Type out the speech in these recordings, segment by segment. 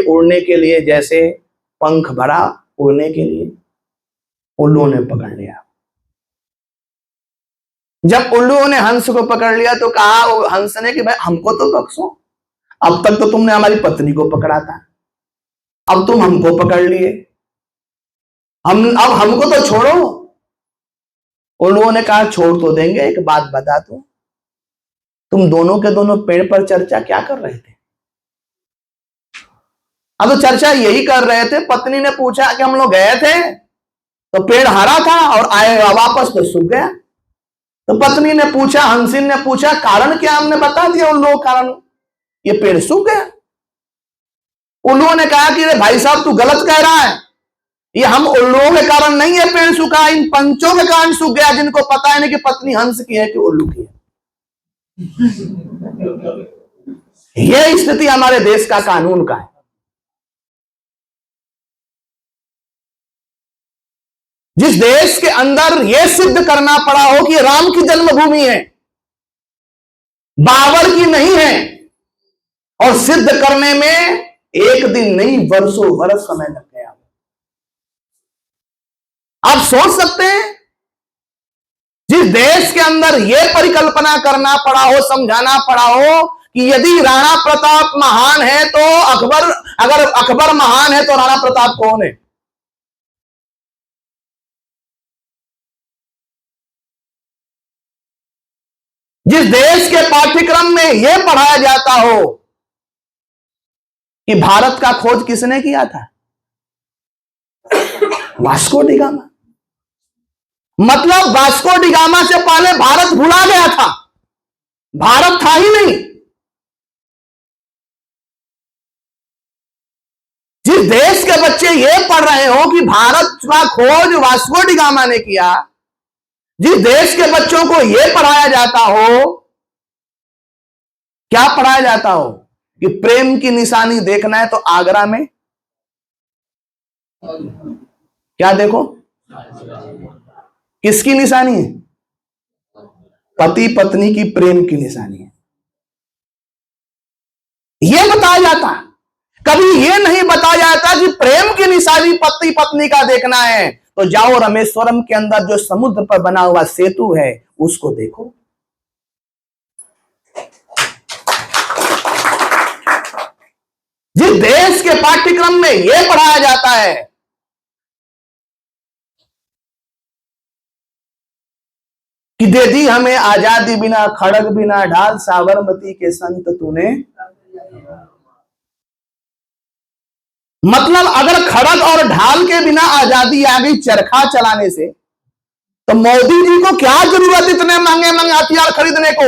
उड़ने के लिए जैसे पंख भरा, उड़ने के लिए उल्लुओं ने पकड़ लिया। जब उल्लुओं ने हंस को पकड़ लिया तो कहा हंस ने कि भाई हमको तो बख्शो, अब तक तो तुमने हमारी पत्नी को पकड़ा था, अब तुम हमको पकड़ लिए, अब हमको तो छोड़ो। उल्लुओं ने कहा छोड़ तो देंगे, एक बात बता दो, तुम दोनों के दोनों पेड़ पर चर्चा क्या कर रहे थे? अब तो चर्चा यही कर रहे थे, पत्नी ने पूछा कि हम लोग गए थे तो पेड़ हरा था और आए वापस तो सूख गया। तो पत्नी ने पूछा, हंसिन ने पूछा कारण क्या? हमने बता दिया उन लोगों कारण, ये पेड़ सूख गया। उल्लुओं ने कहा कि अरे भाई साहब तू गलत कह रहा है, ये हम उल्लुओं के कारण नहीं है पेड़ सूखा, इन पंचों के कारण सूख गया, जिनको पता है नहीं कि पत्नी हंस की है कि उल्लू की है। यह स्थिति हमारे देश का कानून का है। जिस देश के अंदर यह सिद्ध करना पड़ा हो कि राम की जन्मभूमि है, बाबर की नहीं है, और सिद्ध करने में एक दिन नहीं वर्षों वर्ष समय लग गया। आप सोच सकते हैं जिस देश के अंदर यह परिकल्पना करना पड़ा हो, समझाना पड़ा हो कि यदि राणा प्रताप महान है तो अकबर, अगर अकबर महान है तो राणा प्रताप कौन है? जिस देश के पाठ्यक्रम में यह पढ़ाया जाता हो कि भारत का खोज किसने किया था? Vasco D gamma. मतलब वास्को डी गामा से पहले भारत भुला गया था, भारत था ही नहीं। जिस देश के बच्चे ये पढ़ रहे हो कि भारत का खोज वास्को डी गामा ने किया, जिस देश के बच्चों को यह पढ़ाया जाता हो, क्या पढ़ाया जाता हो कि प्रेम की निशानी देखना है तो आगरा में क्या देखो? किसकी निशानी है? पति पत्नी की प्रेम की निशानी है। यह बताया जाता, कभी यह नहीं बताया जाता कि प्रेम की निशानी पति पत्नी का देखना है तो जाओ रामेश्वरम के अंदर जो समुद्र पर बना हुआ सेतु है उसको देखो। जिस देश के पाठ्यक्रम में यह पढ़ाया जाता है कि दे दी हमें आजादी बिना खड़ग बिना ढाल, साबरमती के संत तूने, मतलब अगर खड़ग और ढाल के बिना आजादी आ गई चरखा चलाने से, तो मोदी जी को क्या जरूरत इतने महंगे महंगे हथियार खरीदने को?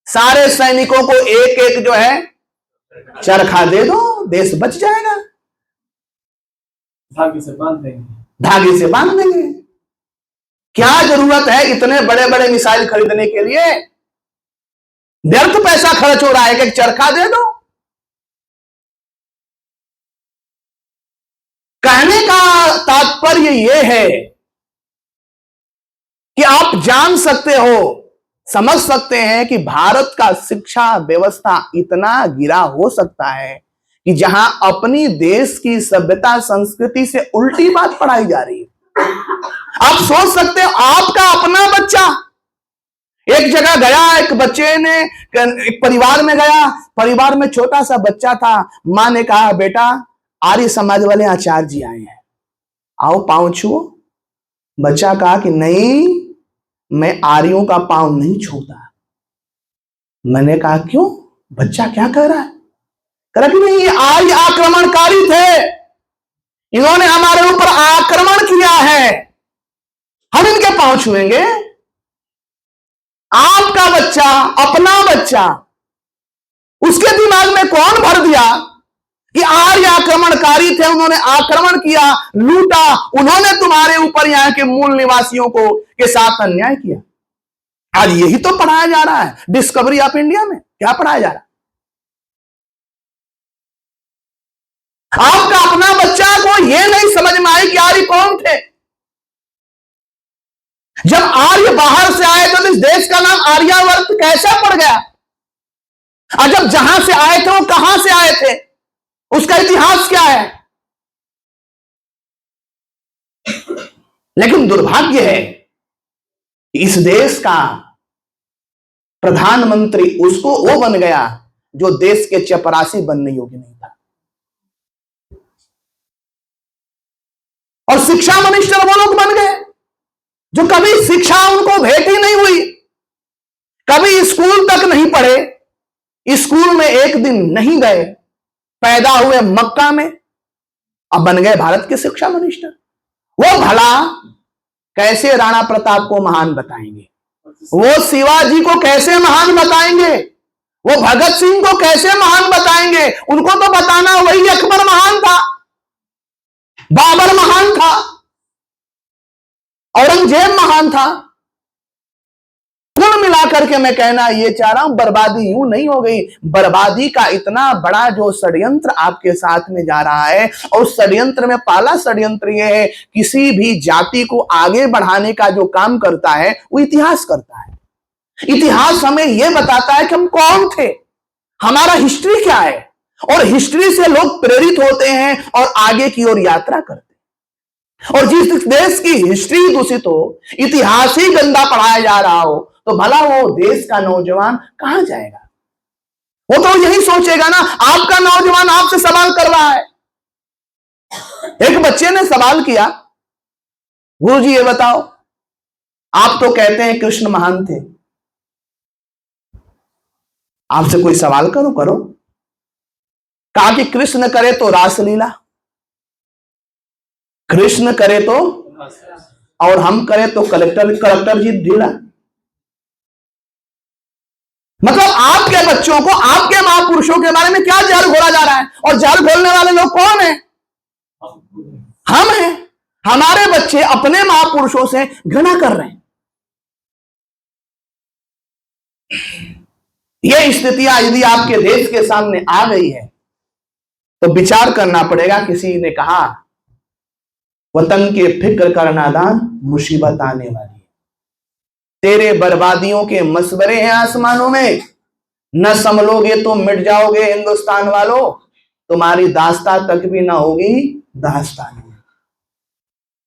सारे सैनिकों को एक एक जो है चरखा दे दो, देश बच जाएगा। धागे से बांध देंगे, धागे से बांध देंगे। क्या जरूरत है इतने बड़े बड़े मिसाइल खरीदने के लिए? व्यर्थ पैसा खर्च हो रहा है, एक चरखा दे दो। कहने का तात्पर्य यह है कि आप जान सकते हो, समझ सकते हैं कि भारत का शिक्षा व्यवस्था इतना गिरा हो सकता है कि जहां अपनी देश की सभ्यता संस्कृति से उल्टी बात पढ़ाई जा रही है। आप सोच सकते हो आपका अपना बच्चा एक जगह गया, एक बच्चे ने एक परिवार में गया, परिवार में छोटा सा बच्चा था, मां ने कहा बेटा आर्य समाज वाले आचार्य जी आए हैं, आओ पांव छुओ। बच्चा कहा कि नहीं, मैं आर्यों का पांव नहीं छूता। मैंने कहा क्यों? बच्चा क्या कह रहा है? कह रहा कि नहीं, ये आर्य आक्रमणकारी थे, इन्होंने हमारे ऊपर आक्रमण किया है, हम इनके पांव छुएंगे। आपका बच्चा, अपना बच्चा, उसके दिमाग में कौन भर दिया कि आर्य आक्रमणकारी थे, उन्होंने आक्रमण किया, लूटा, उन्होंने तुम्हारे ऊपर यहां के मूल निवासियों को के साथ अन्याय किया। आज यही तो पढ़ाया जा रहा है डिस्कवरी ऑफ इंडिया में। क्या पढ़ाया जा रहा है? आपका अपना बच्चा को यह नहीं समझ में आई कि आर्य कौन थे। जब आर्य बाहर से आए तो इस देश का नाम आर्यावर्त कैसा पड़ गया? और जब जहां से आए थे वो कहां से आए थे? उसका इतिहास क्या है? लेकिन दुर्भाग्य है इस देश का प्रधानमंत्री उसको वो बन गया जो देश के चपरासी बनने योग्य नहीं था। और शिक्षा मिनिस्टर वो लोग बन गए जो कभी शिक्षा उनको भेंट ही नहीं हुई, कभी स्कूल तक नहीं पढ़े, स्कूल में एक दिन नहीं गए, पैदा हुए मक्का में, अब बन गए भारत के शिक्षा मिनिस्टर। वो भला कैसे राणा प्रताप को महान बताएंगे, वो शिवाजी को कैसे महान बताएंगे, वो भगत सिंह को कैसे महान बताएंगे? उनको तो बताना वही अकबर महान था, बाबर महान था, औरंगजेब महान था। कुल मिलाकर के मैं कहना ये चाह रहा हूं, बर्बादी यूं नहीं हो गई। बर्बादी का इतना बड़ा जो षड्यंत्र आपके साथ में जा रहा है, और षड्यंत्र में पहला षड्यंत्र यह है, किसी भी जाति को आगे बढ़ाने का जो काम करता है वो इतिहास करता है। इतिहास हमें यह बताता है कि हम कौन थे, हमारा हिस्ट्री क्या है, और हिस्ट्री से लोग प्रेरित होते हैं और आगे की ओर यात्रा करते हैं। और जिस देश की हिस्ट्री दूषित हो, इतिहास ही गंदा पढ़ाया जा रहा हो, तो भला वो देश का नौजवान कहां जाएगा? वो तो यही सोचेगा ना, आपका नौजवान आपसे सवाल कर रहा है। एक बच्चे ने सवाल किया, गुरुजी ये बताओ, आप तो कहते हैं कृष्ण महान थे, आपसे कोई सवाल करो। कहा कि कृष्ण करे तो रासलीला, कृष्ण करे तो, और हम करे तो कलेक्टर जी ढीला। मतलब आपके बच्चों को आपके महापुरुषों के बारे में क्या जाल घोला जा रहा है, और जाल घोलने वाले लोग कौन है? हम हैं। हमारे बच्चे अपने महापुरुषों से घृणा कर रहे हैं। यह स्थितियां यदि आपके देश के सामने आ गई है तो विचार करना पड़ेगा। किसी ने कहा, वतन के फिक्र कर नादान, मुसीबत आने वाली है। तेरे बर्बादियों के मशवरे हैं आसमानों में, न संभलोगे तो मिट जाओगे हिंदुस्तान वालों, तुम्हारी दास्तां तक भी ना होगी दास्तान।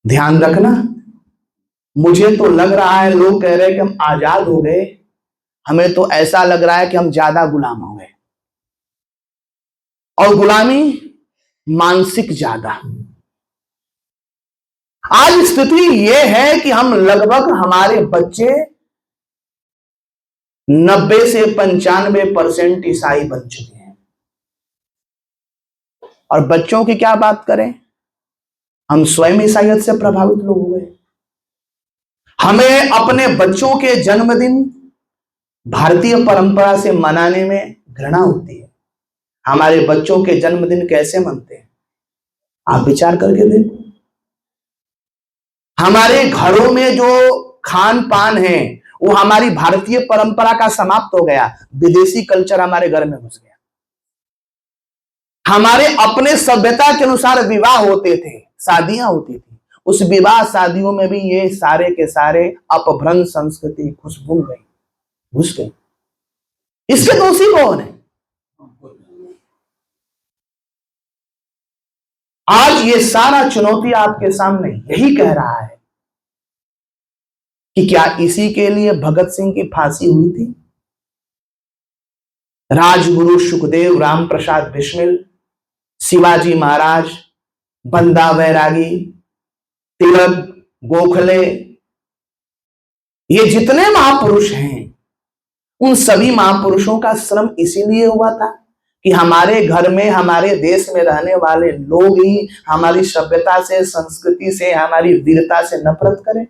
ध्यान रखना। मुझे तो लग रहा है लोग कह रहे हैं कि हम आजाद हो गए, हमें तो ऐसा लग रहा है कि हम ज्यादा गुलाम हो गए, और गुलामी मानसिक ज्यादा। आज स्थिति यह है कि हम लगभग, हमारे बच्चे 90 से 95% ईसाई बन चुके हैं। और बच्चों की क्या बात करें, हम स्वयं ईसाइयत से प्रभावित लोग हुए। हमें अपने बच्चों के जन्मदिन भारतीय परंपरा से मनाने में घृणा होती है। हमारे बच्चों के जन्मदिन कैसे मनते हैं, आप विचार करके देखो। हमारे घरों में जो खान पान है वो हमारी भारतीय परंपरा का समाप्त हो गया, विदेशी कल्चर हमारे घर में घुस गया। हमारे अपने सभ्यता के अनुसार विवाह होते थे, शादियां होती थी, उस विवाह शादियों में भी ये सारे के सारे अपभ्रंश संस्कृति घुस गई। इसके दोषी कौन है? आज ये सारा चुनौती आपके सामने यही कह रहा है कि क्या इसी के लिए भगत सिंह की फांसी हुई थी? राजगुरु सुखदेव, राम प्रसाद बिस्मिल, शिवाजी महाराज, बंदा बैरागी, तिलक, गोखले, ये जितने महापुरुष हैं, उन सभी महापुरुषों का श्रम इसीलिए हुआ था कि हमारे घर में, हमारे देश में रहने वाले लोग ही हमारी सभ्यता से, संस्कृति से, हमारी वीरता से नफरत करें।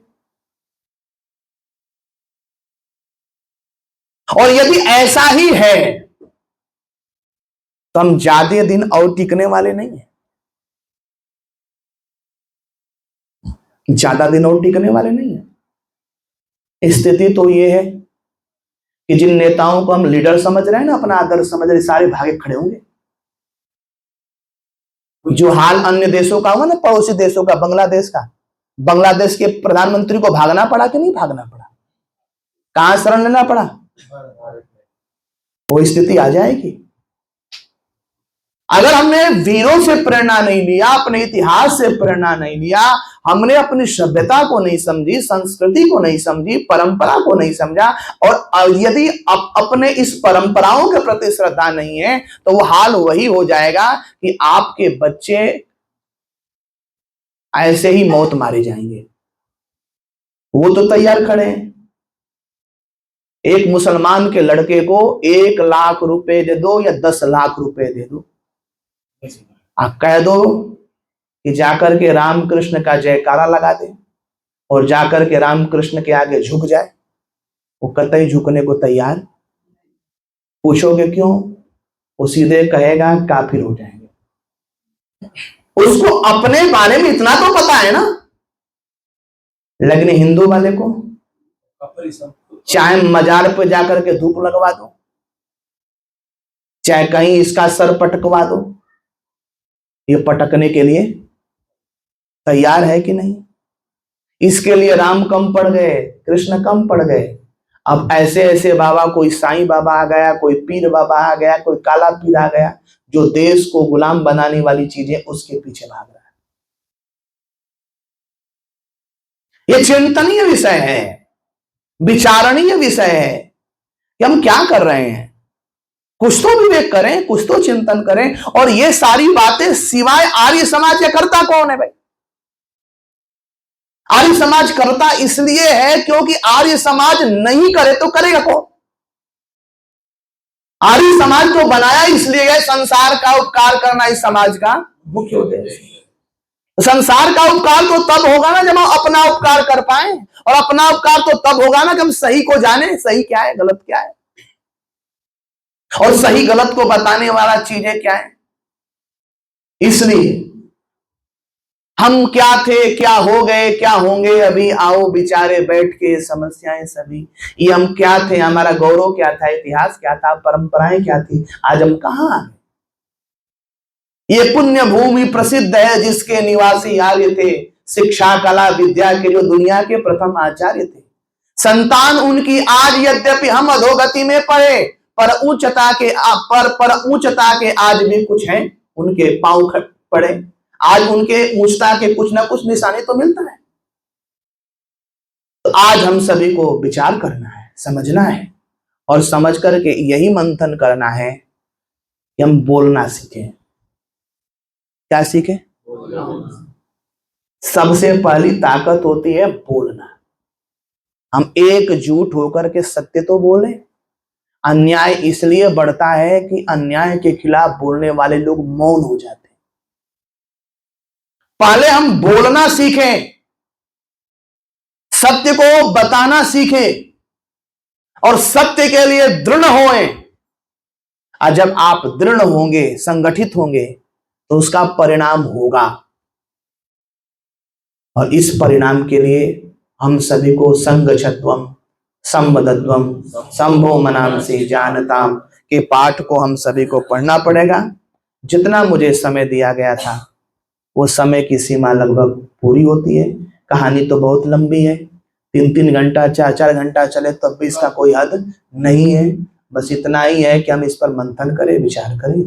और यदि ऐसा ही है तो हम ज्यादा दिन और टिकने वाले नहीं है, ज्यादा दिन और टिकने वाले नहीं है। स्थिति तो यह है कि जिन नेताओं को हम लीडर समझ रहे हैं ना, अपना आदर्श समझ रहे, सारे भागे खड़े होंगे। जो हाल अन्य देशों का हुआ ना, पड़ोसी देशों का, बांग्लादेश का, बांग्लादेश के प्रधानमंत्री को भागना पड़ा कि नहीं भागना पड़ा? कहां शरण लेना पड़ा? वो स्थिति आ जाएगी। अगर हमने वीरों से प्रेरणा नहीं लिया, अपने इतिहास से प्रेरणा नहीं लिया, हमने अपनी सभ्यता को नहीं समझी, संस्कृति को नहीं समझी, परंपरा को नहीं समझा, और यदि अपने इस परंपराओं के प्रति श्रद्धा नहीं है, तो वो हाल वही हो जाएगा कि आपके बच्चे ऐसे ही मौत मारे जाएंगे। वो तो तैयार खड़े हैं। एक मुसलमान के लड़के को 1 लाख रुपए दे दो या 10 लाख रुपए दे दो, आप कह दो कि जाकर के रामकृष्ण का जयकारा लगा दे और जाकर के रामकृष्ण के आगे झुक जाए, वो कतई झुकने को तैयार। पूछोगे क्यों? वो सीधे कहेगा काफिर हो जाएंगे। उसको अपने बारे में इतना तो पता है ना, लेकिन हिंदू वाले को चाहे मजार पर जाकर के धूप लगवा दो, चाहे कहीं इसका सर पटकवा दो, ये पटकने के लिए तैयार है कि नहीं? इसके लिए राम कम पड़ गए, कृष्ण कम पड़ गए। अब ऐसे ऐसे बाबा, कोई साईं बाबा आ गया, कोई पीर बाबा आ गया, कोई काला पीर आ गया, जो देश को गुलाम बनाने वाली चीजें उसके पीछे भाग रहा है। यह चिंतनीय विषय है, विचारणीय विषय है कि हम क्या कर रहे हैं। कुछ तो विवेक करें, कुछ तो चिंतन करें। और ये सारी बातें सिवाय आर्य समाज के करता कौन है भाई? आर्य समाज करता इसलिए है क्योंकि आर्य समाज नहीं करे तो करेगा कौन? आर्य समाज तो बनाया इसलिए है संसार का उपकार करना इस समाज का मुख्य उद्देश्य। संसार का उपकार तो तब होगा ना जब हम अपना उपकार कर पाए, और अपना उपकार तो तब होगा ना जब हम सही को जाने, सही क्या है, गलत क्या है, और सही गलत को बताने वाला चीजें क्या है। इसलिए हम क्या थे, क्या हो गए, क्या होंगे, अभी आओ बिचारे बैठ के समस्याएं सभी। ये हम क्या थे, हमारा गौरव क्या था, इतिहास क्या था, परंपराएं क्या थी, आज हम कहां हैं। ये पुण्य भूमि प्रसिद्ध है जिसके निवासी आर्य थे, शिक्षा कला विद्या के जो दुनिया के प्रथम आचार्य थे। संतान उनकी आज यद्यपि हम अधोगति में पड़े, पर ऊंचता के आज भी कुछ हैं, उनके पांव पड़े, आज उनके ऊंचता के कुछ ना कुछ निशाने तो मिलता है। तो आज हम सभी को विचार करना है, समझना है, और समझ करके यही मंथन करना है कि हम बोलना सीखें। क्या सीखें? सबसे पहली ताकत होती है बोलना। हम एकजुट होकर के सत्य तो बोलें। अन्याय इसलिए बढ़ता है कि अन्याय के खिलाफ बोलने वाले लोग मौन हो जाते हैं। पहले हम बोलना सीखें, सत्य को बताना सीखें, और सत्य के लिए दृढ़ होएं। और जब आप दृढ़ होंगे, संगठित होंगे, तो उसका परिणाम होगा। और इस परिणाम के लिए हम सभी को संगच्छध्वम संवदध्वम संभो मनांसि जानताम के पाठ को हम सभी को पढ़ना पड़ेगा। जितना मुझे समय दिया गया था वो समय की सीमा लगभग पूरी होती है। कहानी तो बहुत लंबी है, 3-3 घंटा 4-4 घंटा चले तब भी इसका कोई हद नहीं है। बस इतना ही है कि हम इस पर मंथन करें, विचार करें।